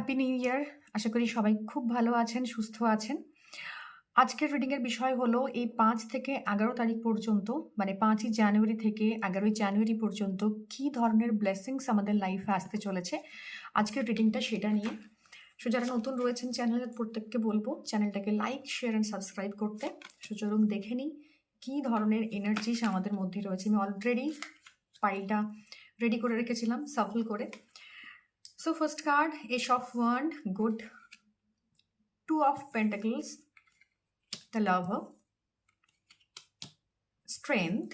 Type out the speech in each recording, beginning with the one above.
Happy new year. আশা করি সবাই খুব ভালো আছেন, সুস্থ আছেন। আজকের রিডিংয়ের বিষয় হলো এই ৫ থেকে ১১ তারিখ পর্যন্ত, মানে ৫ই জানুয়ারি থেকে ১১ই জানুয়ারি পর্যন্ত কী ধরনের ব্লেসিংস আমাদের লাইফে আসতে চলেছে। আজকের রিডিংটা সেটা নিয়ে। সো যারা নতুন রয়েছেন চ্যানেলের প্রত্যেককে বলবো চ্যানেলটাকে লাইক, শেয়ার অ্যান্ড সাবস্ক্রাইব করতে। সো চলুন দেখে নিই কী ধরনের এনার্জিস আমাদের মধ্যে রয়েছে। আমি অলরেডি ফাইলটা রেডি করে রেখেছিলাম সাফল করে। So first card, Ace of Wand, good. Two of Pentacles, the Lover. Strength,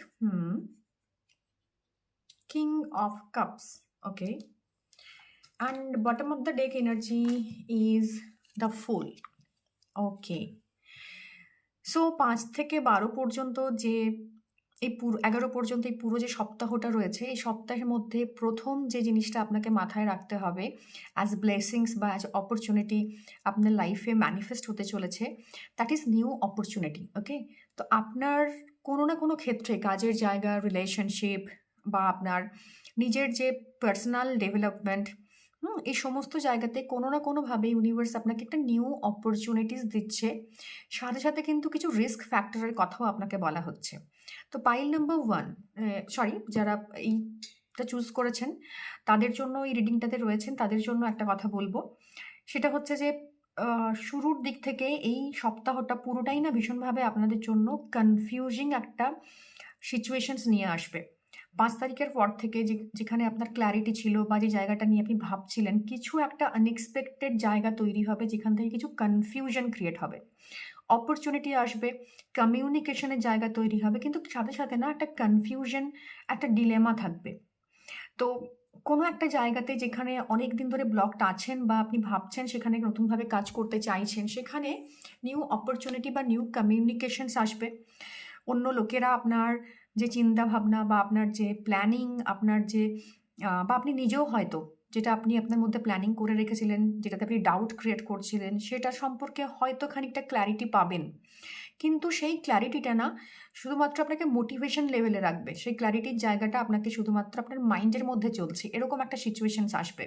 King of Cups, okay. And bottom of the deck energy is the Fool, okay. So ৫ থেকে ১২ পর্যন্ত যে এই পুরো ১১ পর্যন্ত এই পুরো যে সপ্তাহটা রয়েছে, এই সপ্তাহের মধ্যে প্রথম যে জিনিসটা আপনাকে মাথায় রাখতে হবে অ্যাজ ব্লেসিংস বা অ্যাজ অপরচুনিটি আপনার লাইফে ম্যানিফেস্ট হতে চলেছে, দ্যাট ইজ নিউ অপরচুনিটি, ওকে। তো আপনার কোনো না কোনো ক্ষেত্রে কাজের জায়গা, রিলেশনশিপ বা আপনার নিজের যে পার্সোনাল ডেভেলপমেন্ট, এই সমস্ত জায়গাতে কোনো না কোনোভাবে ইউনিভার্স আপনাকে একটা নিউ অপরচুনিটিস দিচ্ছে। সাথে সাথে কিন্তু কিছু রিস্ক ফ্যাক্টরের কথাও আপনাকে বলা হচ্ছে। তো পাইল নাম্বার 1, যারা এইটা চুজ করেছেন তাদের জন্য, এই রিডিংটাতে রয়েছেন তাদের জন্য একটা কথা বলবো। সেটা হচ্ছে যে শুরুর দিক থেকে এই সপ্তাহটা পুরোটাই না ভীষণভাবে আপনাদের জন্য কনফিউজিং একটা সিচুয়েশনস নিয়ে আসবে। ৫ তারিখের পর থেকে যেখানে আপনার ক্ল্যারিটি ছিল বা যে জায়গাটা নিয়ে আপনি ভাবছিলেন, কিছু একটা আনএক্সপেক্টেড জায়গা তৈরি হবে যেখান থেকে কিছু কনফিউশন ক্রিয়েট হবে, অপরচুনিটি আসবে, কমিউনিকেশনের জায়গা তৈরি হবে, কিন্তু সাথে সাথে না একটা কনফিউশন, একটা ডিলেমা থাকবে। তো কোনো একটা জায়গাতে যেখানে অনেক দিন ধরে ব্লকড আছেন বা আপনি ভাবছেন সেখানে নতুনভাবে কাজ করতে চাইছেন, সেখানে নিউ অপরচুনিটি বা নিউ কমিউনিকেশনস আসবে। অন্য লোকেরা আপনার যে চিন্তাভাবনা বা আপনার যে প্ল্যানিং, আপনার যে বা আপনি নিজেও হয়তো যেটা আপনি আপনার মধ্যে প্ল্যানিং করে রেখেছিলেন, যেটাতে আপনি ডাউট ক্রিয়েট করছিলেন, সেটা সম্পর্কে হয়তো খানিকটা ক্ল্যারিটি পাবেন। কিন্তু সেই ক্ল্যারিটিটা না শুধুমাত্র আপনাকে মোটিভেশন লেভেলে রাখবে, সেই ক্ল্যারিটির জায়গাটা আপনাকে শুধুমাত্র আপনার মাইন্ডের মধ্যে চলছে এরকম একটা সিচুয়েশনস আসবে,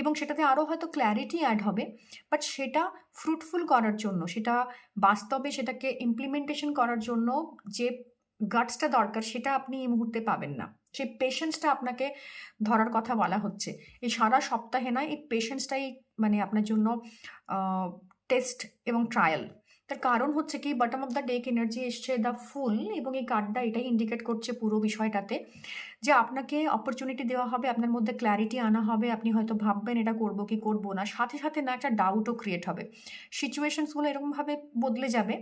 এবং সেটাতে আরও হয়তো ক্ল্যারিটি অ্যাড হবে। বাট সেটা ফ্রুটফুল করার জন্য, সেটা বাস্তবে সেটাকে ইমপ্লিমেন্টেশন করার জন্য যে গাটসটা দরকার, সেটা আপনি এই মুহূর্তে পাবেন না। সেই পেশেন্সটা আপনাকে ধরার কথা বলা হচ্ছে এই সারা সপ্তাহে, না এই পেশেন্সটাই মানে আপনার জন্য টেস্ট এবং ট্রায়াল। তার কারণ হচ্ছে কি, bottom of the deck energy এসছে দ্য ফুল, এবং এই কার্ডটা এটাই ইন্ডিকেট করছে পুরো বিষয়টাতে যে আপনাকে অপরচুনিটি দেওয়া হবে, আপনার মধ্যে ক্ল্যারিটি আনা হবে। আপনি হয়তো ভাববেন এটা করবো কি করবো না, সাথে সাথে না একটা ডাউটও ক্রিয়েট হবে। সিচুয়েশনসগুলো এরকমভাবে বদলে যাবে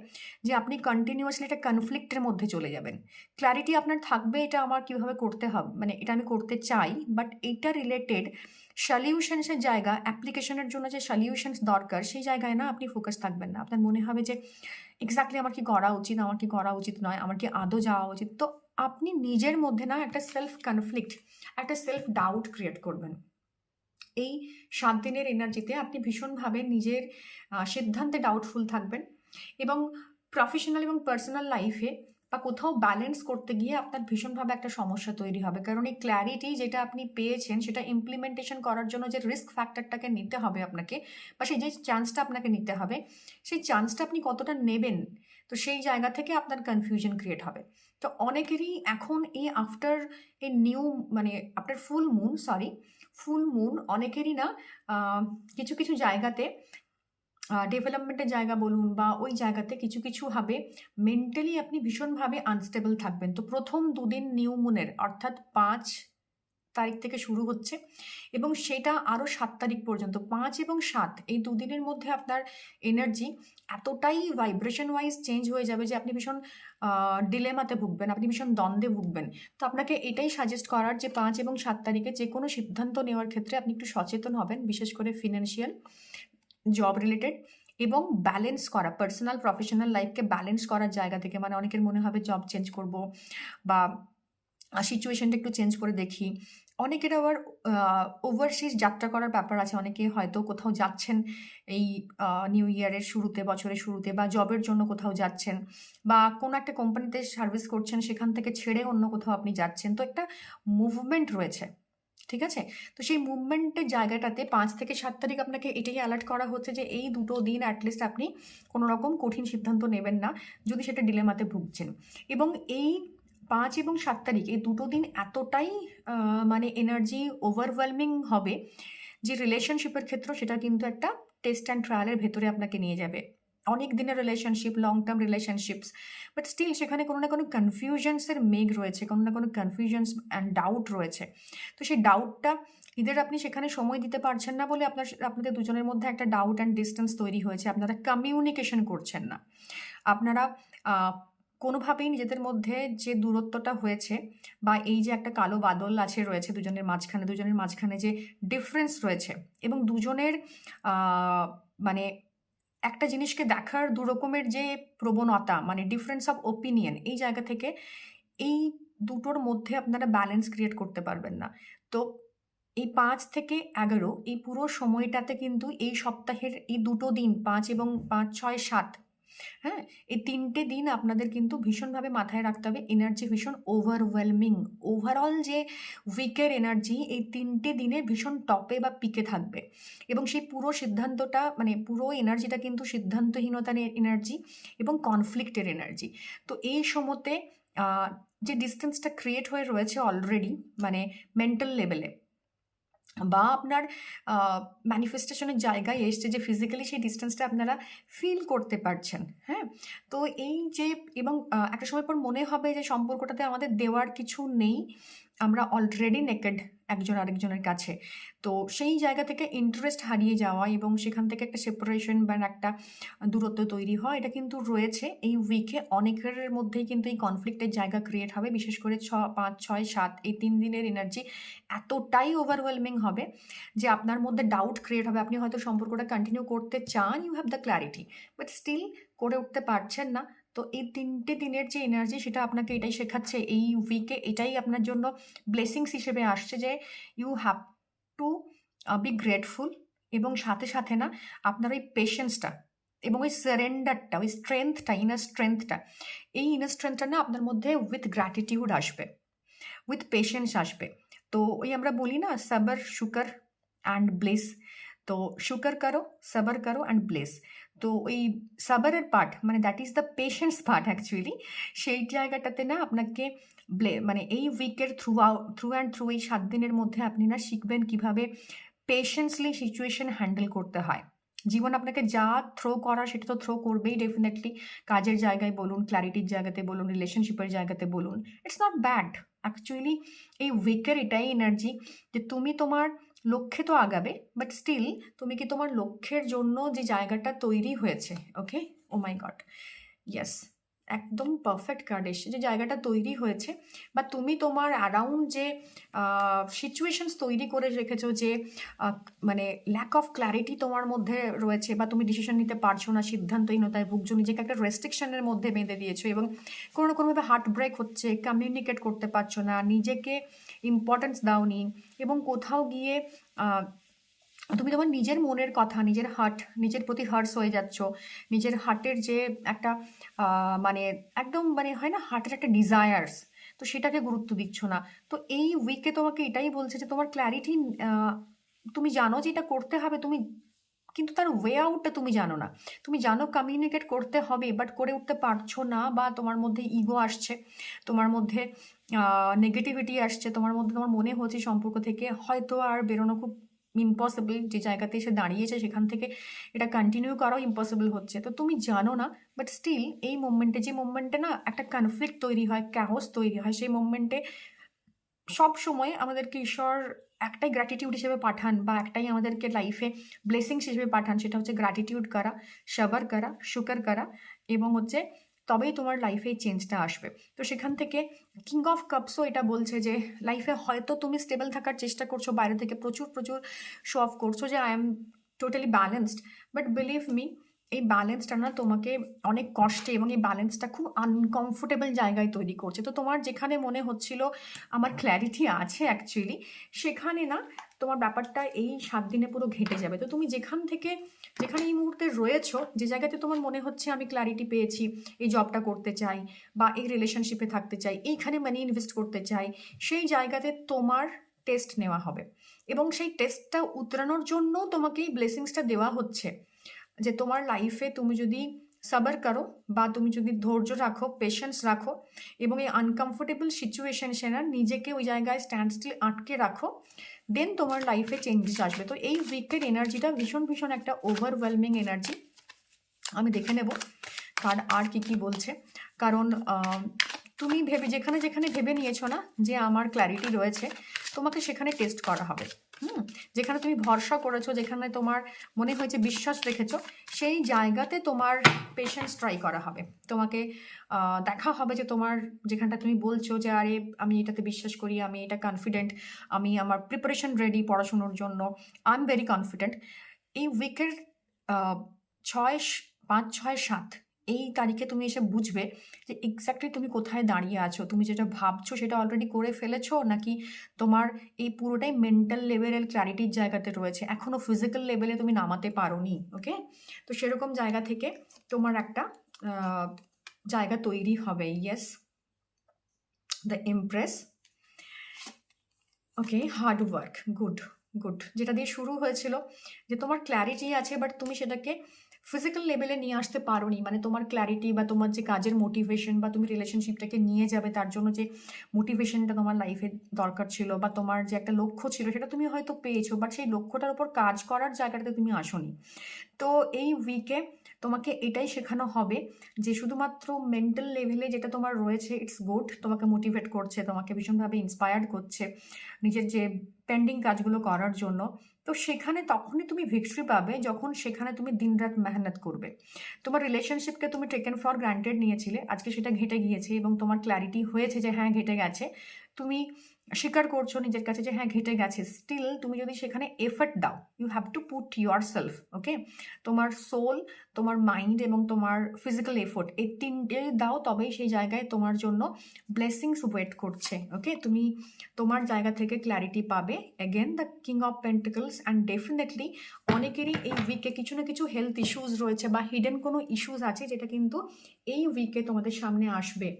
যে আপনি কন্টিনিউয়াসলি একটা কনফ্লিক্টের মধ্যে চলে যাবেন। ক্ল্যারিটি আপনার থাকবে এটা আমার কীভাবে করতে হবে, মানে এটা আমি করতে চাই, বাট এইটা রিলেটেড সলিউশনসের জায়গা, অ্যাপ্লিকেশনের জন্য যে সলিউশনস দরকার সেই জায়গায় না আপনি ফোকাস থাকবেন না। আপনার মনে হবে যে এক্স্যাক্টলি আমার কি করা উচিত, আমার কি করা উচিত নয়, আমার কি আদৌ যাওয়া উচিত। তো আপনি নিজের মধ্যে না একটা সেলফ কনফ্লিক্ট, একটা সেলফ ডাউট ক্রিয়েট করবেন। এই ৭ দিনের এনার্জিতে আপনি ভীষণভাবে নিজের সিদ্ধান্তে ডাউটফুল থাকবেন, এবং প্রফেশনাল এবং পার্সোনাল লাইফে বা কোথাও ব্যালেন্স করতে গিয়ে আপনার ভীষণভাবে একটা সমস্যা তৈরি হবে। কারণ এই ক্ল্যারিটি যেটা আপনি পেয়েছেন সেটা ইমপ্লিমেন্টেশন করার জন্য যে রিস্ক ফ্যাক্টরটাকে নিতে হবে আপনাকে, বা সেই যে চান্সটা আপনাকে নিতে হবে, সেই চান্সটা আপনি কতটা নেবেন, তো সেই জায়গা থেকে আপনার কনফিউশন ক্রিয়েট হবে। তো অনেকেরই এখন এই আফটার এই নিউ, মানে আপনার ফুল মুন অনেকেরই না কিছু কিছু জায়গাতে ডেভেলপমেন্টের জায়গা বলুন বা ওই জায়গাতে কিছু কিছু ভাবে মেন্টালি আপনি ভীষণভাবে আনস্টেবল থাকবেন। তো প্রথম ২ দিন নিউ মুনের, অর্থাৎ ৫ তারিখ থেকে শুরু হচ্ছে এবং সেটা আরও ৭ তারিখ পর্যন্ত, ৫ এবং ৭ এই ২ দিনের মধ্যে আপনার এনার্জি এতটাই ভাইব্রেশন ওয়াইজ চেঞ্জ হয়ে যাবে যে আপনি ভীষণ ডিলেমাতে ভুগবেন, আপনি ভীষণ দ্বন্দ্বে ভুগবেন। তো আপনাকে এটাই সাজেস্ট করার যে ৫ এবং ৭ তারিখে যে কোনো সিদ্ধান্ত নেওয়ার ক্ষেত্রে আপনি একটু সচেতন হবেন, বিশেষ করে ফিনান্সিয়াল, জব রিলেটেড, এবং ব্যালেন্স করা পার্সোনাল প্রফেশনাল লাইফকে ব্যালেন্স করার জায়গা থেকে। মানে অনেকের মনে হবে জব চেঞ্জ করব বা সিচুয়েশনটা একটু চেঞ্জ করে দেখি। অনেকের আবার ওভারসিজ যাত্রা করার ব্যাপার আছে, অনেকে হয়তো কোথাও যাচ্ছেন এই নিউ ইয়ারের শুরুতে, বছরের শুরুতে, বা জবের জন্য কোথাও যাচ্ছেন, বা কোনো একটা কোম্পানিতে সার্ভিস করছেন, সেখান থেকে ছেড়ে অন্য কোথাও আপনি যাচ্ছেন। তো একটা মুভমেন্ট রয়েছে, ঠিক আছে? তো সেই মুভমেন্টের জায়গাটাতে ৫ থেকে ৭ তারিখ আপনাকে এটাই অ্যালার্ট করা হচ্ছে যে এই দুটো দিন অ্যাটলিস্ট আপনি কোনো রকম কঠিন সিদ্ধান্ত নেবেন না, যদি সেটা ডিলেমাতে ভুগছেন। এবং এই ৫ এবং ৭ তারিখ এই দুটো দিন এতটাই মানে এনার্জি ওভারওয়েলমিং হবে যে রিলেশনশিপের ক্ষেত্রেও সেটা কিন্তু একটা টেস্ট অ্যান্ড ট্রায়ালের ভেতরে আপনাকে নিয়ে যাবে। অনেক দিনের relationship, long term relationships, but still সেখানে কোনো না কোনো কনফিউশনসের মেঘ রয়েছে, কোনো না কোনো কনফিউশনস অ্যান্ড ডাউট রয়েছে। তো সেই ডাউটটা ইদার আপনি সেখানে সময় দিতে পারছেন না বলে আপনাদের দুজনের মধ্যে একটা ডাউট অ্যান্ড ডিস্টেন্স তৈরি হয়েছে, আপনারা কমিউনিকেশন করছেন না। আপনারা কোনোভাবেই নিজেদের মধ্যে যে দূরত্বটা হয়েছে বা এই যে একটা কালো বাদল আছে রয়েছে দুজনের মাঝখানে যে ডিফারেন্স রয়েছে, এবং দুজনের মানে একটা জিনিসকে দেখার দু রকমের যে প্রবণতা, মানে ডিফারেন্স অফ ওপিনিয়ন, এই জায়গা থেকে এই দুটোর মধ্যে আপনারা ব্যালেন্স ক্রিয়েট করতে পারবেন না। তো এই ৫ থেকে ১১ এই পুরো সময়টাতে কিন্তু এই সপ্তাহের এই দুটো দিন ৫ এবং ৫, ৬, ৭, হ্যাঁ? এই ৩টে দিন আপনাদের কিন্তু ভীষণভাবে মাথায় রাখতে হবে, এনার্জি ভীষণ ওভারওয়েলমিং। ওভারঅল যে উইকের এনার্জি এই ৩টে দিনে ভীষণ টপে বা পিকে থাকবে, এবং সেই পুরো সিদ্ধান্তটা মানে পুরো এনার্জিটা কিন্তু সিদ্ধান্তহীনতার এনার্জি এবং কনফ্লিক্টের এনার্জি। তো এই সময়তে যে ডিস্টেন্সটা ক্রিয়েট হয়ে রয়েছে অলরেডি, মানে মেন্টাল লেভেলে বা আপনার ম্যানিফেস্টেশনের জায়গায় এসছে যে ফিজিক্যালি সেই ডিস্টেন্সটা আপনারা ফিল করতে পারছেন, হ্যাঁ? তো এই যে, এবং একটা সময় পর মনে হবে যে সম্পর্কটাতে আমাদের দেওয়ার কিছু নেই, আমরা অলরেডি নেকেড একজন আরেকজনের কাছে। তো সেই জায়গা থেকে ইন্টারেস্ট হারিয়ে যাওয়া এবং সেখান থেকে একটা সেপারেশন বা একটা দূরত্ব তৈরি হয়, এটা কিন্তু রয়েছে এই উইকে। অনেকের মধ্যেই কিন্তু এই কনফ্লিক্টের জায়গা ক্রিয়েট হবে, বিশেষ করে ৫, ৬, ৭ এই ৩ দিনের এনার্জি এতটাই ওভারওয়েলমিং হবে যে আপনার মধ্যে ডাউট ক্রিয়েট হবে। আপনি হয়তো সম্পর্কটা কন্টিনিউ করতে চান, you have the clarity, but still করে উঠতে পারছেন না। তো এই ৩টে দিনের যে এনার্জি সেটা আপনাকে এটাই শেখাচ্ছে, এই উইকে এটাই আপনার জন্য ব্লেসিংস হিসেবে আসছে যে you have to be grateful, এবং সাথে সাথে না আপনার ওই পেশেন্সটা এবং ওই সারেন্ডারটা, ওই স্ট্রেংথটা, এই ইনার স্ট্রেংথটা না আপনার মধ্যে উইথ গ্র্যাটিটিউড আসবে, উইথ পেশেন্স আসবে। তো ওই আমরা বলি না, সবর, শুকর অ্যান্ড ব্লেস। তো শুকর করো, সবর করো অ্যান্ড ব্লেস। তো ওই সবরের পার্ট, মানে that is the patience part actually. সেই জায়গাটাতে না আপনাকে মানে এই উইকের থ্রু অ্যান্ড থ্রু এই ৭ দিনের মধ্যে আপনি না শিখবেন কিভাবে পেশেন্সলি সিচুয়েশন হ্যান্ডেল করতে হয়। জীবন আপনাকে যা থ্রো করার সেটা তো থ্রো করবেই ডেফিনেটলি, কাজের জায়গায় বলুন, ক্ল্যারিটির জায়গাতে বলুন, রিলেশনশিপের জায়গাতে বলুন, ইটস নট ব্যাড অ্যাকচুয়ালি। এই উইকের এটাই এনার্জি যে তুমি তোমার লক্ষ্যে তো আগাবে, বাট স্টিল তুমি কি তোমার লক্ষ্যের জন্য যে জায়গাটা তৈরি হয়েছে, ওকে, ও মাই গড, ইয়েস, একদম পারফেক্ট কার্ড এসছে, যে জায়গাটা তৈরি হয়েছে বা তুমি তোমার অ্যারাউন্ড যে সিচুয়েশনস তৈরি করে রেখেছো, যে মানে ল্যাক অফ ক্ল্যারিটি তোমার মধ্যে রয়েছে, বা তুমি ডিসিশন নিতে পারছো না, সিদ্ধান্তহীনতায় ভুগছো, নিজেকে একটা রেস্ট্রিকশনের মধ্যে বেঁধে দিয়েছো, এবং কোনো না কোনোভাবে হার্ট ব্রেক হচ্ছে, কমিউনিকেট করতে পারছো না, নিজেকে ইম্পর্টেন্স দাওনি, এবং কোথাও গিয়ে তুমি তোমার নিজের মনের কথা, নিজের প্রতি হার্টস হয়ে যাচ্ছ, নিজের হার্টের যে একটা মানে একদম মানে হয় না, হার্টের একটা ডিজায়ার্স, তো সেটাকে গুরুত্ব দিচ্ছ না। তো এই উইকে তোমাকে এটাই বলছে যে তোমার ক্ল্যারিটি, তুমি জানো যে এটা করতে হবে, তুমি কিন্তু তার ওয়ে আউটটা তুমি জানো না। তুমি জানো কমিউনিকেট করতে হবে, বাট করে উঠতে পারছো না, বা তোমার মধ্যে ইগো আসছে, তোমার মধ্যে নেগেটিভিটি আসছে, তোমার মনে হচ্ছে সম্পর্ক থেকে হয়তো আর বেরোনো খুব ইম্পসিবল, যে জায়গাতে এসে দাঁড়িয়েছে সেখান থেকে এটা কন্টিনিউ করাও ইম্পসিবল হচ্ছে। তো তুমি জানো না, বাট স্টিল এই মোমেন্টে না একটা কনফ্লিক্ট তৈরি হয়, ক্যাওস তৈরি হয়, সেই মোমেন্টে সব সময় আমাদেরকে ঈশ্বর একটাই গ্র্যাটিটিউড হিসেবে পাঠান, বা একটাই আমাদেরকে লাইফে ব্লেসিংস হিসেবে পাঠান, সেটা হচ্ছে গ্র্যাটিটিউড করা, সবার করা, শুকর করা, এবং হচ্ছে তবেই তোমার লাইফে এই চেঞ্জটা আসবে। তো সেখান থেকে কিং অফ কাপসও এটা বলছে যে লাইফে হয়তো তুমি স্টেবল থাকার চেষ্টা করছো, বাইরে থেকে প্রচুর প্রচুর শো অফ করছো যে I am totally balanced, but believe me, এই ব্যালেন্সটা না তোমাকে অনেক কষ্টে, এবং এই ব্যালেন্সটা খুব আনকমফোর্টেবল জায়গায় তৈরি করছে। তো তোমার যেখানে মনে হচ্ছিল আমার ক্ল্যারিটি আছে অ্যাকচুয়ালি, সেখানে না তোমার ব্যাপারটা এই ৭ দিনে পুরো ঘেঁটে যাবে। তো তুমি যেখানে এই মুহূর্তে রয়েছো, যে জায়গাতে তোমার মনে হচ্ছে আমি ক্ল্যারিটি পেয়েছি, এই জবটা করতে চাই, বা এই রিলেশনশিপে থাকতে চাই, এইখানে মানি ইনভেস্ট করতে চাই, সেই জায়গাতে তোমার টেস্ট নেওয়া হবে এবং সেই টেস্টটা উতরানোর জন্য তোমাকে এই ব্লেসিংসটা দেওয়া হচ্ছে যে তোমার লাইফে তুমি যদি সাবার করো বা তুমি যদি ধৈর্য রাখো, পেশেন্স রাখো এবং এই আনকমফোর্টেবল সিচুয়েশন সেনা নিজেকে ওই জায়গায় স্ট্যান্ড স্টিল আটকে রাখো, দেন তোমার লাইফে চেঞ্জেস আসবে। তো এই উইকের এনার্জিটা ভীষণ ভীষণ একটা ওভারওয়েলমিং এনার্জি। আমি দেখে নেব কার্ড আর কি বলছে, কারণ তুমি যেখানে যেখানে ভেবে নিয়েছো না যে আমার ক্ল্যারিটি রয়েছে, তোমাকে সেখানে টেস্ট করা হবে। যেখানে তুমি ভরসা করেছো, যেখানে তোমার মনে হয়েছে বিশ্বাস রেখেছো, সেই জায়গাতে তোমার পেশেন্স ট্রাই করা হবে। তোমাকে দেখা হবে যে তোমার যেখানটা তুমি বলছো যে আরে আমি এটাতে বিশ্বাস করি, আমি এটা কনফিডেন্ট, আমি আমার প্রিপারেশন রেডি পড়াশোনার জন্য, আই এম ভেরি কনফিডেন্ট। এই উইকের 5, 6, 7 এই তারিখে তুমি এসে বুঝবে যে এক্স্যাক্টলি তুমি কোথায় দাঁড়িয়ে আছো। তুমি যেটা ভাবছো সেটা অলরেডি করে ফেলেছো, নাকি তোমার এই পুরোটাই মেন্টাল লেভেলের ক্ল্যারিটির জায়গাতে রয়েছে, এখনও ফিজিক্যাল লেভেলে তুমি নামাতে পারোনি। ওকে, তো সেরকম জায়গা থেকে তোমার একটা জায়গা তৈরি হবে। Yes, the empress. Okay, hard work, good good. যেটা দিয়ে শুরু হয়েছিল যে তোমার ক্ল্যারিটি আছে বাট তুমি সেটাকে ফিজিক্যাল লেভেলে নিয়ে আসতে পারোনি, মানে তোমার ক্ল্যারিটি বা তোমার যে কাজের মোটিভেশন বা তুমি রিলেশনশিপটাকে নিয়ে যাবে তার জন্য যে মোটিভেশনটা তোমার লাইফে দরকার ছিল বা তোমার যে একটা লক্ষ্য ছিল সেটা তুমি হয়তো পেয়েছো, বাট সেই লক্ষ্যটার উপর কাজ করার জায়গাটাতে তুমি আসোনি। তো এই উইকে তোমাকে এটাই শেখানো হবে যে শুধুমাত্র মেন্টাল লেভেলে যেটা তোমার রয়েছে ইটস গুড, তোমাকে মোটিভেট করছে, তোমাকে ভীষণভাবে ইন্সপায়ার্ড করছে নিজের যে পেন্ডিং কাজগুলো করার জন্য। তো সেখানে তখনই তুমি ভিক্টরি পাবে যখন সেখানে তুমি দিনরাত মেহনত করবে। তোমার রিলেশনশিপকে তুমি টেকেন ফর গ্রান্টেড নিয়েছিলে, আজকে সেটা ঘেটে গিয়েছে এবং তোমার ক্ল্যারিটি হয়েছে যে হ্যাঁ ঘেটে গেছে। তুমি স্বীকার করছো নিজের কাছে যে হ্যাঁ ঘেটে গেছে। স্টিল তুমি যদি সেখানে এফর্ট দাও, you have to put yourself. Okay, তোমার সোল, তোমার মাইন্ড এবং তোমার ফিজিক্যাল এফোর্ট এই তিনটে দাও, তবেই সেই জায়গায় তোমার জন্য ব্লেসিংস ওয়েট করছে। ওকে, তুমি তোমার জায়গা থেকে ক্ল্যারিটি পাবে। Again the king of pentacles. And definitely অনেকেরই এই উইকে কিছু না কিছু হেলথ ইস্যুস রয়েছে বা হিডেন কোনো ইস্যুস আছে যেটা কিন্তু এই উইকে তোমাদের সামনে আসবে।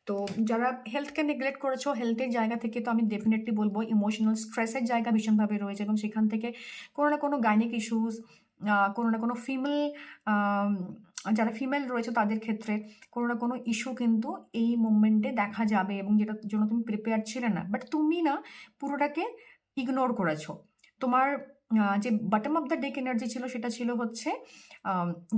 তো যারা হেলথকে নেগলেক্ট করেছো, হেলথের জায়গা থেকে তো আমি ডেফিনেটলি বলবো ইমোশনাল স্ট্রেসের জায়গা ভীষণভাবে রয়েছে এবং সেখান থেকে কোনো না কোনো গাইনিক ইস্যুস, কোনো না কোনো ফিমেল, যারা ফিমেল রয়েছে তাদের ক্ষেত্রে কোনো না কোনো ইস্যু কিন্তু এই মুভমেন্টে দেখা যাবে এবং যেটার জন্য তুমি প্রিপেয়ার ছিলে না, বাট তুমি না পুরোটাকে ইগনোর করেছো। তোমার যে bottom of the deck energy ছিল সেটা ছিল হচ্ছে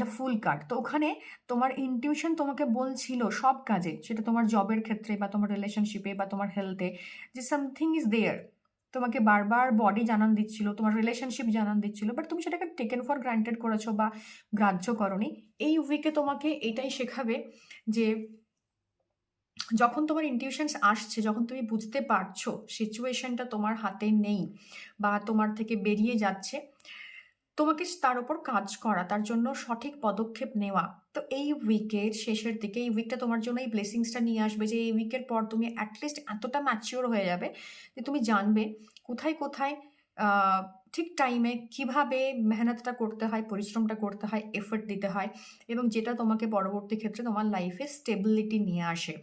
দ্য ফুল কার্ড। তো ওখানে তোমার ইনটিউশন তোমাকে বলছিল সব কাজে, সেটা তোমার জবের ক্ষেত্রে বা তোমার রিলেশনশিপে বা তোমার হেলথে, যে সামথিং ইজ দেয়ার। তোমাকে বারবার বডি জানান দিচ্ছিল, তোমার রিলেশনশিপ জানান দিচ্ছিল, বাট তুমি সেটাকে টেকেন ফর গ্রান্টেড করেছো বা গ্রাহ্য করনি। এই উইকে তোমাকে এটাই শেখাবে যে যখন তোমার ইনটিউশনস আসছে, যখন তুমি বুঝতে পারছো সিচুয়েশনটা তোমার হাতে নেই বা তোমার থেকে বেরিয়ে যাচ্ছে, তোমাকে তার উপর কাজ করা, তার জন্য সঠিক পদক্ষেপ নেওয়া। তো এই উইকের শেষের দিকে এই উইকটা তোমার জন্য এই ব্লেসিংসটা নিয়ে আসবে যে এই উইকের পর তুমি অ্যাটলিস্ট এতটা ম্যাচিওর হয়ে যাবে যে তুমি জানবে কোথায় কোথায় ঠিক টাইমে কিভাবে মেহনতটা করতে হয়, পরিশ্রমটা করতে হয়, এফর্ট দিতে হয় এবং যেটা তোমাকে পরবর্তী ক্ষেত্রে তোমার লাইফে স্টেবিলিটি নিয়ে আসে।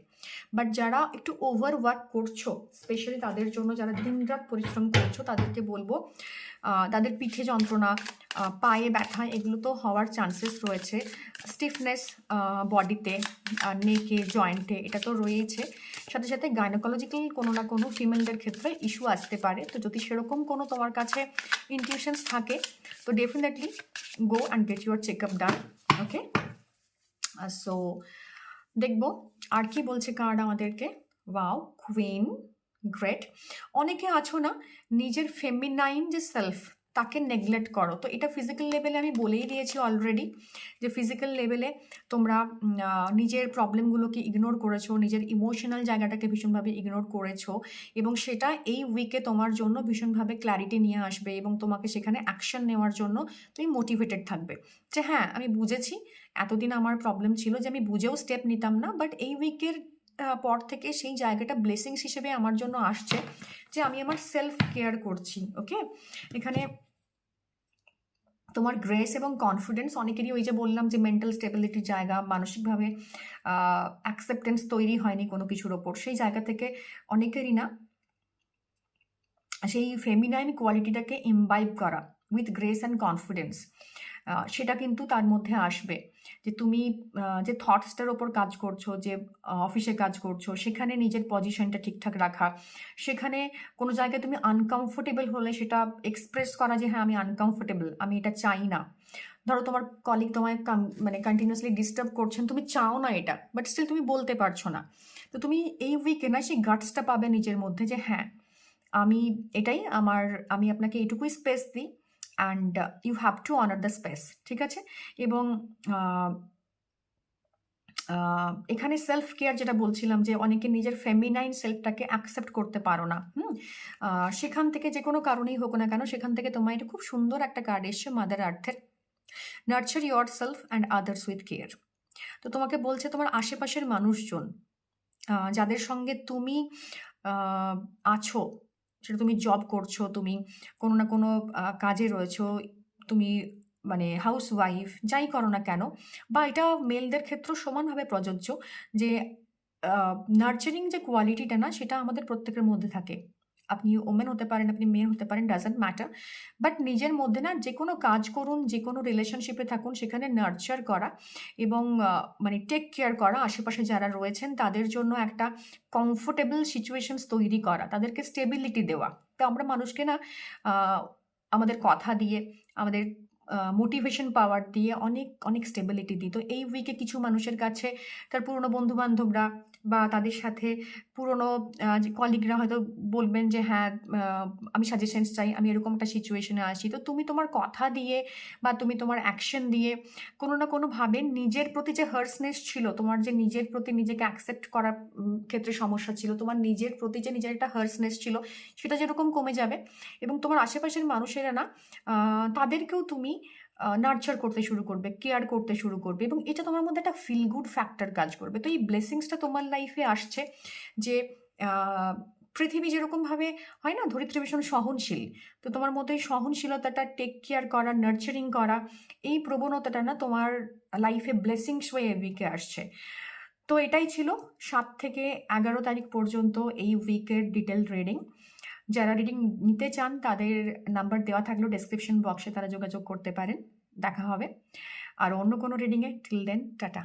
বাট যারা একটু ওভার ওয়ার্ক করছো, স্পেশালি তাদের জন্য, যারা দিনরাত পরিশ্রম করছো, তাদেরকে বলবো তাদের পিঠে যন্ত্রণা, পায়ে ব্যথা এগুলো তো হওয়ার চান্সেস রয়েছে। স্টিফনেস বডিতে, নেকে, জয়েন্টে এটা তো রয়েছে। সাথে সাথে গাইনোকোলজিক্যাল কোনো না কোনো ফিমেলদের ক্ষেত্রে ইস্যু আসতে পারে। তো যদি সেরকম কোনো তোমার কাছে ইনটিউশনস থাকে তো definitely go and get your check up done. Okay, so দেখবো আর কি বলছে কার্ড আমাদেরকে। Wow, queen, great. অনেকে আছো না নিজের ফেমিনাইন যে সেলফ তাকে নেগলেক্ট করো। তো এটা ফিজিক্যাল লেভেলে আমি বলেই দিয়েছি অলরেডি যে ফিজিক্যাল লেভেলে তোমরা নিজের প্রবলেমগুলোকে ইগনোর করেছো, নিজের ইমোশনাল জায়গাটাকে ভীষণভাবে ইগনোর করেছো এবং সেটা এই উইকে তোমার জন্য ভীষণভাবে ক্ল্যারিটি নিয়ে আসবে এবং তোমাকে সেখানে অ্যাকশন নেওয়ার জন্য তুমি মোটিভেটেড থাকবে যে হ্যাঁ আমি বুঝেছি, এতদিন আমার প্রবলেম ছিল যে আমি বুঝেও স্টেপ নিতাম না, বাট এই উইকের পর থেকে সেই জায়গাটা ব্লেসিংস হিসেবে আমার জন্য আসছে যে আমি আমার সেলফ কেয়ার করছি। ওকে, এখানে তোমার গ্রেস এবং কনফিডেন্স, অনেকেরই ওই যে বললাম যে মেন্টাল স্টেবিলিটির জায়গা, মানসিকভাবে অ্যাকসেপ্টেন্স তৈরি হয়নি কোনো কিছুর ওপর, সেই জায়গা থেকে অনেকেরই না সেই ফেমিনাইন কোয়ালিটিটাকে ইমবাইব করা উইথ গ্রেস অ্যান্ড কনফিডেন্স, সেটা কিন্তু তার মধ্যে আসবে। যে তুমি যে থটসটার ওপর কাজ করছো, যে অফিসে কাজ করছো, সেখানে নিজের পজিশনটা ঠিকঠাক রাখা, সেখানে কোনো জায়গায় তুমি আনকমফোর্টেবল হলে সেটা এক্সপ্রেস করা যে হ্যাঁ আমি আনকমফোর্টেবল, আমি এটা চাই না। ধরো তোমার কলিগ তোমায় মানে কন্টিনিউয়াসলি ডিস্টার্ব করছেন, তুমি চাও না এটা, বাট স্টিল তুমি বলতে পারছো না। তো তুমি এই উইকে না সেই গাটসটা পাবে নিজের মধ্যে যে হ্যাঁ আমি এটাই আমি আপনাকে এইটুকুই স্পেস দিই, and you have to honour the space, ঠিক আছে? এবং এখানে সেলফ কেয়ার যেটা বলছিলাম, যে অনেকে নিজের ফেমিনাইন সেলফটাকে অ্যাকসেপ্ট করতে পারো না। সেখান থেকে যে কোনো কারণেই হোক না কেন, সেখান থেকে তোমার এটা খুব সুন্দর একটা কার্ড এসছে মাদার আর্থের, nurture yourself and others with care. তো তোমাকে বলছে তোমার আশেপাশের মানুষজন যাদের সঙ্গে তুমি আছো, সেটা তুমি জব করছো, তুমি কোনো না কোনো কাজে রয়েছো, তুমি মানে হাউস ওয়াইফ যাই করো না কেন, বা এটা মেলদের ক্ষেত্রেও সমানভাবে প্রযোজ্য, যে নার্চারিং যে কোয়ালিটিটা না, সেটা আমাদের প্রত্যেকের মধ্যে থাকে। আপনি ওমেন হতে পারেন, আপনি মেয়ে হতে পারেন, ডাজন্ট ম্যাটার, বাট নিজের মধ্যে না যে কোনো কাজ করুন, যে কোনো রিলেশনশিপে থাকুন, সেখানে নার্চার করা এবং মানে টেক কেয়ার করা, আশেপাশে যারা রয়েছেন তাদের জন্য একটা কমফোর্টেবল সিচুয়েশনস তৈরি করা, তাদেরকে স্টেবিলিটি দেওয়া। তো আমরা মানুষকে না আহ, আমাদের কথা দিয়ে, আমাদের মোটিভেশন পাওয়ার দিয়ে অনেক অনেক স্টেবিলিটি দিই। তো এই উইকে কিছু মানুষের কাছে তার পুরনো বন্ধু বান্ধবরা বা তাদের সাথে পুরনো যে কলিগরা হয়তো বলবেন যে হ্যাঁ আমি সাজেশনস চাই, আমি এরকম একটা সিচুয়েশনে আছি। তো তুমি তোমার কথা দিয়ে বা তুমি তোমার অ্যাকশন দিয়ে কোনো না কোনোভাবে নিজের প্রতি যে হার্সনেস ছিল, তোমার যে নিজের প্রতি নিজেকে অ্যাকসেপ্ট করার ক্ষেত্রে সমস্যা ছিল, তোমার নিজের প্রতি যে নিজের একটা হার্সনেস ছিল, সেটা যেরকম কমে যাবে, এবং তোমার আশেপাশের মানুষেরা না তাদেরকেও তুমি নার্চার করতে শুরু করবে, কেয়ার করতে শুরু করবে, এবং এটা তোমার মধ্যে একটা ফিল গুড ফ্যাক্টর কাজ করবে। তো এই ব্লেসিংসটা তোমার লাইফে আসছে, যে আহ, পৃথিবী যেরকমভাবে হয় না, ধরিত্রী ভীষণ সহনশীল, তো তোমার মধ্যে এই সহনশীলতাটা, টেক কেয়ার করা, নার্চারিং করা, এই প্রবণতাটা না তোমার লাইফে ব্লেসিংস হয়ে উইকে আসছে। তো এটাই ছিল 7 থেকে 11 তারিখ পর্যন্ত এই উইকের ডিটেল রিডিং। যারা রিডিং নিতে চান তাদের নাম্বার দেওয়া থাকলো ডেসক্রিপশন বক্সে, তারা যোগাযোগ করতে পারেন। দেখা হবে আর অন্য কোনো রিডিংয়ে। Till then, tata.